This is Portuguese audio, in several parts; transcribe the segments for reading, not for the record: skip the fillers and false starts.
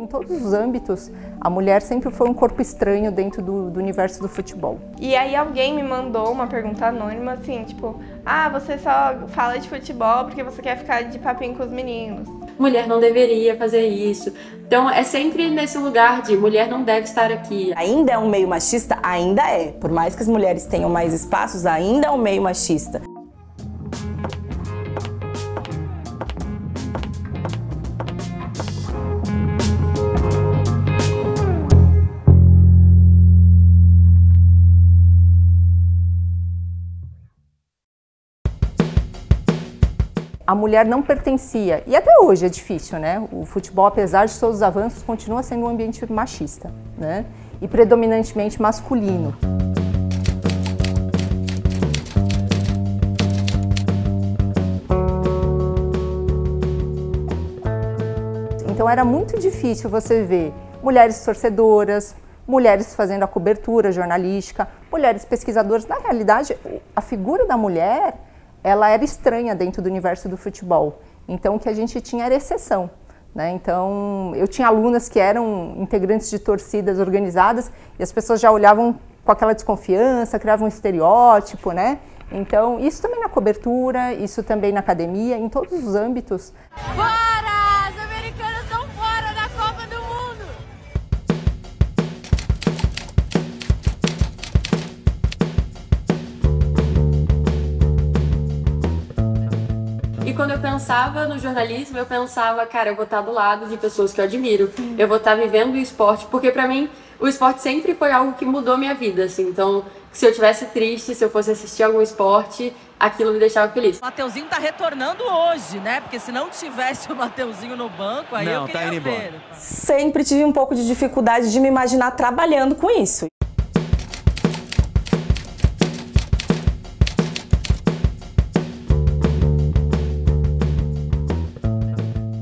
em todos os âmbitos, a mulher sempre foi um corpo estranho dentro do universo do futebol. E aí alguém me mandou uma pergunta anônima assim, tipo, ah, você só fala de futebol porque você quer ficar de papinho com os meninos. Mulher não deveria fazer isso. Então é sempre nesse lugar de mulher não deve estar aqui. Ainda é um meio machista? Ainda é. Por mais que as mulheres tenham mais espaços, ainda é um meio machista. A mulher não pertencia, e até hoje é difícil, né? O futebol, apesar de todos os avanços, continua sendo um ambiente machista, né? E predominantemente masculino. Então era muito difícil você ver mulheres torcedoras, mulheres fazendo a cobertura jornalística, mulheres pesquisadoras. Na realidade, a figura da mulher, ela era estranha dentro do universo do futebol. Então, o que a gente tinha era exceção, né? Então, eu tinha alunas que eram integrantes de torcidas organizadas e as pessoas já olhavam com aquela desconfiança, criavam um estereótipo, né? Então, isso também na cobertura, isso também na academia, em todos os âmbitos. Fora! As americanas estão fora da Copa do Mundo! E quando eu pensava no jornalismo, eu pensava, cara, eu vou estar do lado de pessoas que eu admiro, eu vou estar vivendo o esporte, porque pra mim o esporte sempre foi algo que mudou minha vida, assim. Então, se eu estivesse triste, se eu fosse assistir algum esporte, aquilo me deixava feliz. O Mateuzinho tá retornando hoje, né? Porque se não tivesse o Mateuzinho no banco, aí eu queria ver. Sempre tive um pouco de dificuldade de me imaginar trabalhando com isso.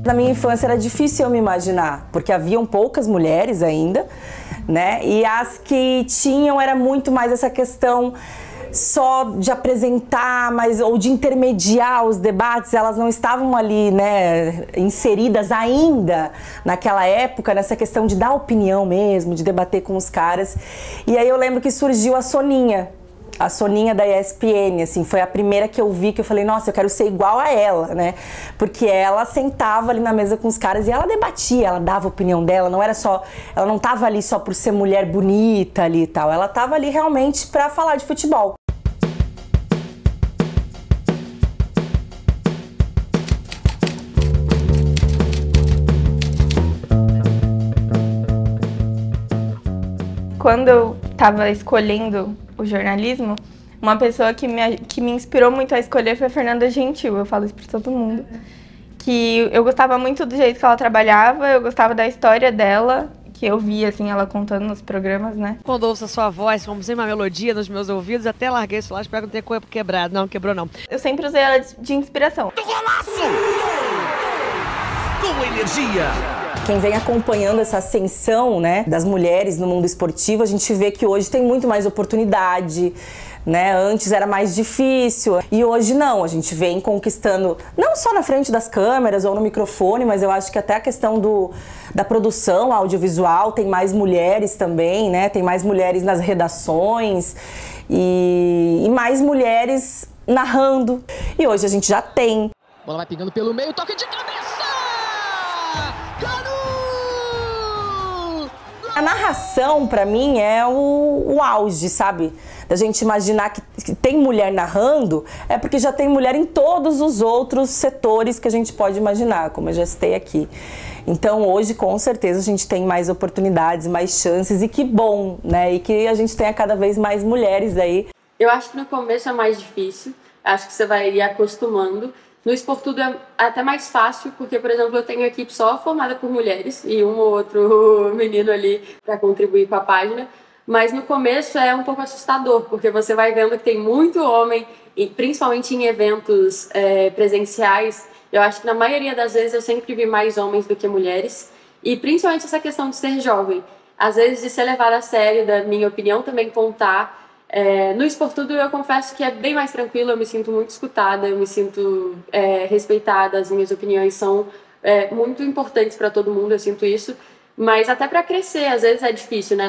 Na minha infância era difícil eu me imaginar, porque haviam poucas mulheres ainda, né? E as que tinham era muito mais essa questão só de apresentar, ou de intermediar os debates. Elas não estavam ali, né, inseridas ainda naquela época, nessa questão de dar opinião mesmo, de debater com os caras. E aí eu lembro que surgiu a Soninha da ESPN, assim, foi a primeira que eu vi que eu falei, nossa, eu quero ser igual a ela, né? Porque ela sentava ali na mesa com os caras e ela debatia, ela dava a opinião dela, não era só, ela não tava ali só por ser mulher bonita ali e tal, ela tava ali realmente pra falar de futebol. Quando eu estava escolhendo o jornalismo, uma pessoa que me inspirou muito a escolher foi a Fernanda Gentil. Eu falo isso para todo mundo. Que eu gostava muito do jeito que ela trabalhava, eu gostava da história dela, que eu via assim, ela contando nos programas, né? Quando ouço a sua voz, como sempre uma melodia nos meus ouvidos, até larguei isso lá, espero não ter quebrado. Não, quebrou não. Eu sempre usei ela de inspiração. Do golaço! Com energia! Quem vem acompanhando essa ascensão, né, das mulheres no mundo esportivo, a gente vê que hoje tem muito mais oportunidade, né? Antes era mais difícil e hoje não, a gente vem conquistando, não só na frente das câmeras ou no microfone, mas eu acho que até a questão da produção audiovisual tem mais mulheres também, né? Tem mais mulheres nas redações e mais mulheres narrando. E hoje a gente já tem. A bola vai pingando pelo meio, toque de cabeça! A narração, pra mim, é o auge, sabe? Da gente imaginar que tem mulher narrando, é porque já tem mulher em todos os outros setores que a gente pode imaginar, como eu já citei aqui. Então, hoje, com certeza, a gente tem mais oportunidades, mais chances, e que bom, né? E que a gente tenha cada vez mais mulheres aí. Eu acho que no começo é mais difícil, acho que você vai ir acostumando. No Esportudo é até mais fácil, porque, por exemplo, eu tenho uma equipe só formada por mulheres e um ou outro menino ali para contribuir com a página. Mas no começo é um pouco assustador, porque você vai vendo que tem muito homem, e principalmente em eventos presenciais. Eu acho que na maioria das vezes eu sempre vi mais homens do que mulheres. E principalmente essa questão de ser jovem. Às vezes de ser levado a sério, da minha opinião também contar. No Esportudo eu confesso que é bem mais tranquilo, eu me sinto muito escutada, eu me sinto respeitada, as minhas opiniões são muito importantes para todo mundo, eu sinto isso, Mas até para crescer, às vezes é difícil, né,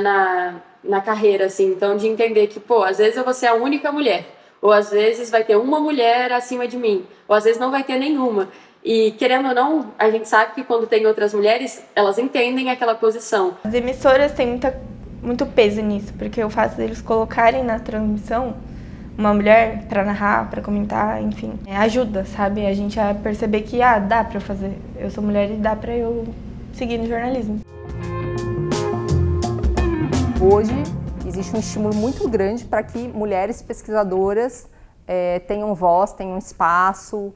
na carreira, assim. Então, de entender que, pô, às vezes eu vou ser a única mulher. Ou às vezes vai ter uma mulher acima de mim. Ou às vezes não vai ter nenhuma. E, querendo ou não, a gente sabe que quando tem outras mulheres, elas entendem aquela posição. As emissoras têm muito peso nisso, porque o fato deles colocarem na transmissão uma mulher para narrar, para comentar, enfim, ajuda, sabe? A gente a perceber que, dá para eu fazer. Eu sou mulher e dá para eu seguir no jornalismo. Hoje existe um estímulo muito grande para que mulheres pesquisadoras tenham voz, tenham espaço,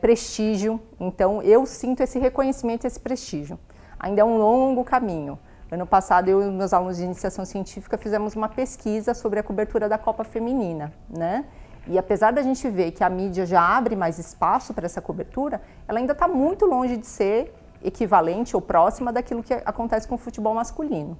prestígio. Então eu sinto esse reconhecimento, esse prestígio. Ainda é um longo caminho. Ano passado eu e meus alunos de iniciação científica fizemos uma pesquisa sobre a cobertura da Copa Feminina, né? E apesar da gente ver que a mídia já abre mais espaço para essa cobertura, ela ainda está muito longe de ser equivalente ou próxima daquilo que acontece com o futebol masculino.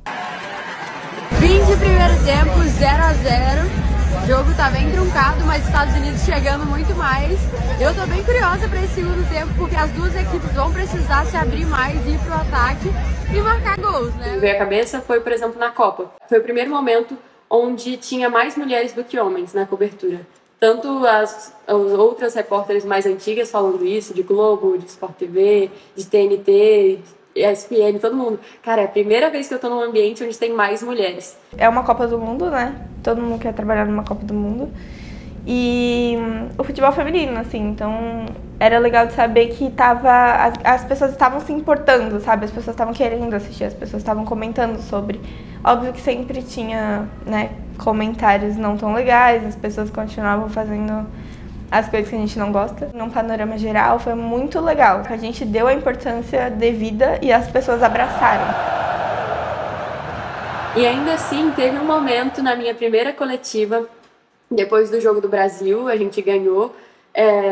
Fim de primeiro tempo, 0-0. O jogo tá bem truncado, mas os Estados Unidos chegando muito mais. Eu tô bem curiosa para esse segundo tempo, porque as duas equipes vão precisar se abrir mais, ir pro ataque e marcar gols, né? Veio a cabeça foi, por exemplo, na Copa. Foi o primeiro momento onde tinha mais mulheres do que homens na cobertura. Tanto as outras repórteres mais antigas falando isso, de Globo, de Sport TV, de TNT, ESPN, todo mundo. Cara, é a primeira vez que eu tô num ambiente onde tem mais mulheres. É uma Copa do Mundo, né? Todo mundo quer trabalhar numa Copa do Mundo. E o futebol feminino, assim, então era legal de saber que as pessoas estavam se importando, sabe? As pessoas estavam querendo assistir, as pessoas estavam comentando sobre. Óbvio que sempre tinha, né, comentários não tão legais, as pessoas continuavam fazendo as coisas que a gente não gosta. Num panorama geral, foi muito legal. A gente deu a importância devida e as pessoas abraçaram. E ainda assim, teve um momento na minha primeira coletiva, depois do jogo do Brasil, a gente ganhou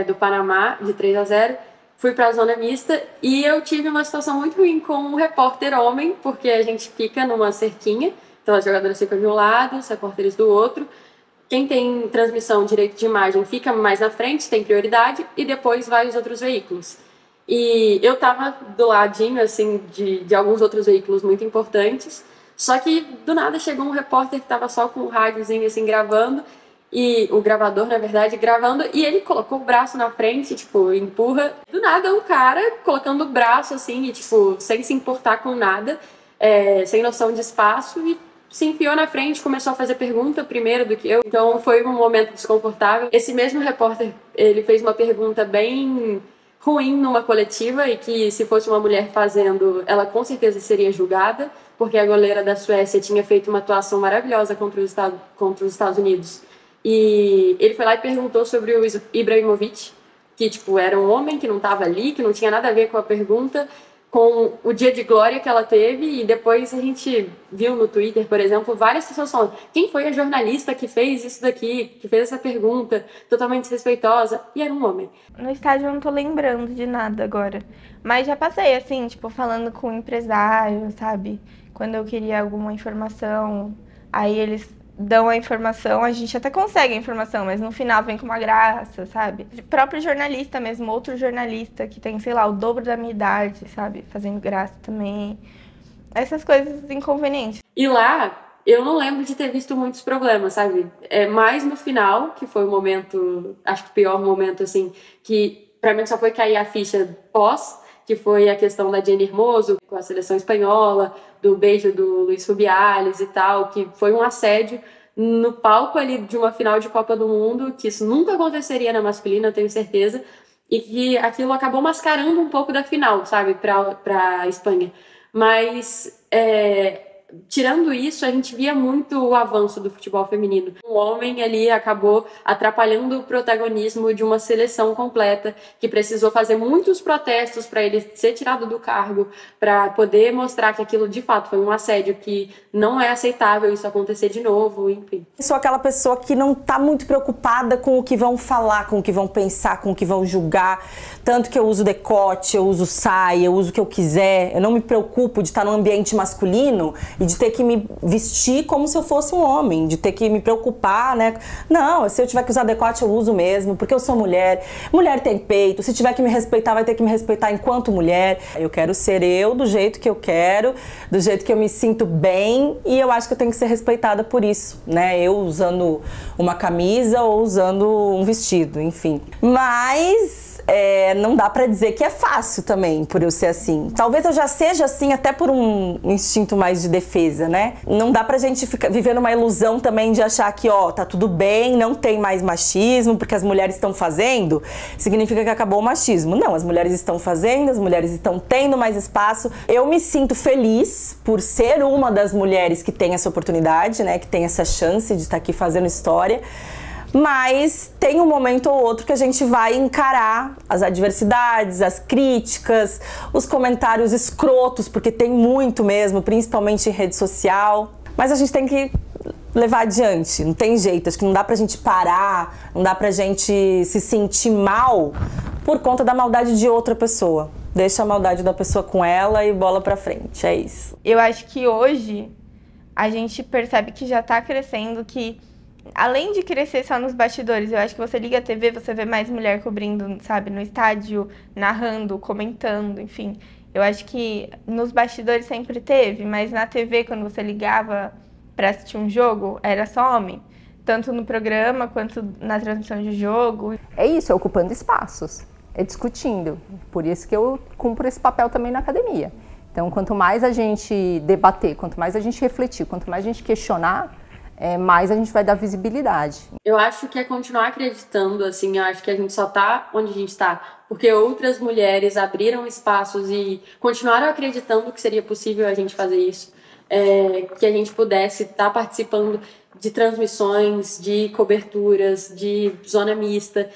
do Panamá de 3-0, fui para a zona mista e eu tive uma situação muito ruim com um repórter homem, porque a gente fica numa cerquinha, então as jogadoras ficam de um lado, os repórteres do outro. Quem tem transmissão, direito de imagem, fica mais na frente, tem prioridade, e depois vai os outros veículos. E eu tava do ladinho, assim, de alguns outros veículos muito importantes, só que do nada chegou um repórter que tava só com um rádiozinho, assim, gravando, e o gravador, na verdade, gravando, e ele colocou o braço na frente, tipo, empurra. Do nada, um cara colocando o braço, assim, e, tipo, sem se importar com nada, sem noção de espaço, e se enfiou na frente, começou a fazer pergunta primeiro do que eu. Então foi um momento desconfortável. Esse mesmo repórter, ele fez uma pergunta bem ruim numa coletiva e que se fosse uma mulher fazendo, ela com certeza seria julgada, porque a goleira da Suécia tinha feito uma atuação maravilhosa contra os Estados Unidos. E ele foi lá e perguntou sobre o Ibrahimovic, que tipo era um homem que não estava ali, que não tinha nada a ver com a pergunta, com o dia de glória que ela teve, e depois a gente viu no Twitter, por exemplo, várias pessoas falando quem foi a jornalista que fez isso daqui, que fez essa pergunta totalmente desrespeitosa, e era um homem. No estádio eu não tô lembrando de nada agora, mas já passei, assim, tipo, falando com um empresário, sabe? Quando eu queria alguma informação, aí eles dão a informação, a gente até consegue a informação, mas no final vem com uma graça, sabe? O próprio jornalista mesmo, outro jornalista que tem, sei lá, o dobro da minha idade, sabe? Fazendo graça também. Essas coisas inconvenientes. E lá, eu não lembro de ter visto muitos problemas, sabe? Mais no final, que foi o momento, acho que o pior momento, assim, que pra mim só foi cair a ficha pós, que foi a questão da Jenny Hermoso com a seleção espanhola, do beijo do Luiz Rubiales e tal, que foi um assédio no palco ali de uma final de Copa do Mundo, que isso nunca aconteceria na masculina, eu tenho certeza, e que aquilo acabou mascarando um pouco da final, sabe, pra Espanha. Mas, tirando isso, a gente via muito o avanço do futebol feminino. Um homem ali acabou atrapalhando o protagonismo de uma seleção completa, que precisou fazer muitos protestos para ele ser tirado do cargo, para poder mostrar que aquilo de fato foi um assédio, que não é aceitável isso acontecer de novo, enfim. Eu sou aquela pessoa que não está muito preocupada com o que vão falar, com o que vão pensar, com o que vão julgar. Tanto que eu uso decote, eu uso saia, eu uso o que eu quiser. Eu não me preocupo de estar num ambiente masculino e de ter que me vestir como se eu fosse um homem, de ter que me preocupar, né? Não, se eu tiver que usar decote, eu uso mesmo, porque eu sou mulher. Mulher tem peito, se tiver que me respeitar, vai ter que me respeitar enquanto mulher. Eu quero ser eu do jeito que eu quero, do jeito que eu me sinto bem, e eu acho que eu tenho que ser respeitada por isso, né? Eu usando uma camisa ou usando um vestido, enfim. Mas não dá pra dizer que é fácil também, por eu ser assim. Talvez eu já seja assim até por um instinto mais de defesa, né? Não dá pra gente ficar vivendo uma ilusão também de achar que, ó, tá tudo bem, não tem mais machismo, porque as mulheres estão fazendo, significa que acabou o machismo. Não, as mulheres estão fazendo, as mulheres estão tendo mais espaço. Eu me sinto feliz por ser uma das mulheres que tem essa oportunidade, né? Que tem essa chance de estar aqui fazendo história. Mas tem um momento ou outro que a gente vai encarar as adversidades, as críticas, os comentários escrotos, porque tem muito mesmo, principalmente em rede social. Mas a gente tem que levar adiante, não tem jeito. Acho que não dá pra gente parar, não dá pra gente se sentir mal por conta da maldade de outra pessoa. Deixa a maldade da pessoa com ela e bola pra frente, é isso. Eu acho que hoje a gente percebe que já tá crescendo, que além de crescer só nos bastidores, eu acho que você liga a TV, você vê mais mulher cobrindo, sabe, no estádio, narrando, comentando, enfim. Eu acho que nos bastidores sempre teve, mas na TV, quando você ligava para assistir um jogo, era só homem. Tanto no programa, quanto na transmissão de jogo. É isso, é ocupando espaços, é discutindo. Por isso que eu cumpro esse papel também na academia. Então, quanto mais a gente debater, quanto mais a gente refletir, quanto mais a gente questionar, mais a gente vai dar visibilidade. Eu acho que é continuar acreditando, assim, eu acho que a gente só tá onde a gente tá porque outras mulheres abriram espaços e continuaram acreditando que seria possível a gente fazer isso, que a gente pudesse estar participando de transmissões, de coberturas, de zona mista,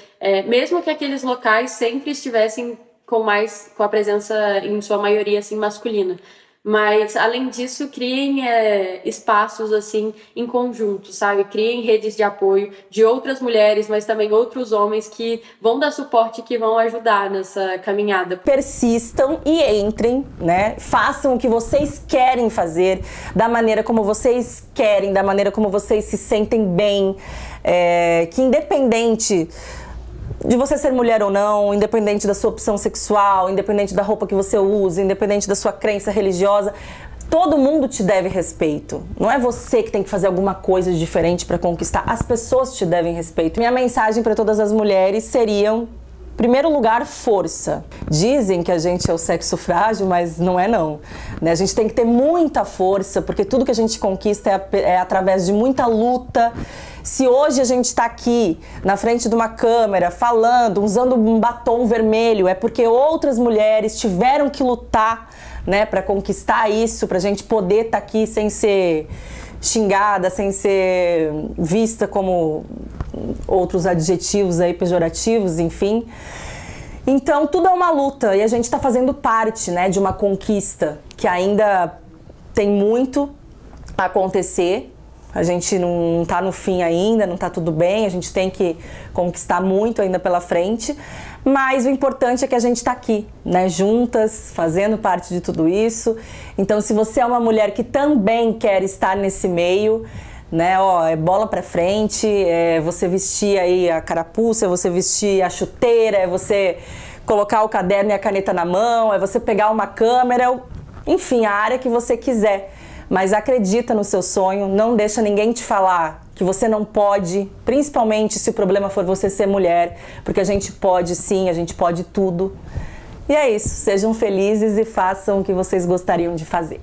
mesmo que aqueles locais sempre estivessem com a presença, em sua maioria, assim, masculina. Mas, além disso, criem espaços, assim, em conjunto, sabe? Criem redes de apoio de outras mulheres, mas também outros homens que vão dar suporte, que vão ajudar nessa caminhada. Persistam e entrem, né? Façam o que vocês querem fazer, da maneira como vocês querem, da maneira como vocês se sentem bem, que independente de você ser mulher ou não, independente da sua opção sexual, independente da roupa que você usa, independente da sua crença religiosa, todo mundo te deve respeito. Não é você que tem que fazer alguma coisa diferente para conquistar, as pessoas te devem respeito. Minha mensagem para todas as mulheres seriam: em primeiro lugar, força. Dizem que a gente é o sexo frágil, mas não é não. Né? A gente tem que ter muita força, porque tudo que a gente conquista é através de muita luta. Se hoje a gente está aqui na frente de uma câmera falando, usando um batom vermelho, é porque outras mulheres tiveram que lutar, né, para conquistar isso, para a gente poder estar aqui sem ser xingada, sem ser vista como outros adjetivos aí pejorativos, enfim. Então tudo é uma luta e a gente está fazendo parte, né, de uma conquista que ainda tem muito a acontecer. A gente não está no fim ainda, não está tudo bem, a gente tem que conquistar muito ainda pela frente, mas o importante é que a gente está aqui, né, juntas, fazendo parte de tudo isso. Então, se você é uma mulher que também quer estar nesse meio, né, ó, é bola pra frente, é você vestir aí a carapuça, é você vestir a chuteira, é você colocar o caderno e a caneta na mão, é você pegar uma câmera, enfim, a área que você quiser. Mas acredita no seu sonho, não deixa ninguém te falar que você não pode, principalmente se o problema for você ser mulher, porque a gente pode sim, a gente pode tudo. E é isso, sejam felizes e façam o que vocês gostariam de fazer.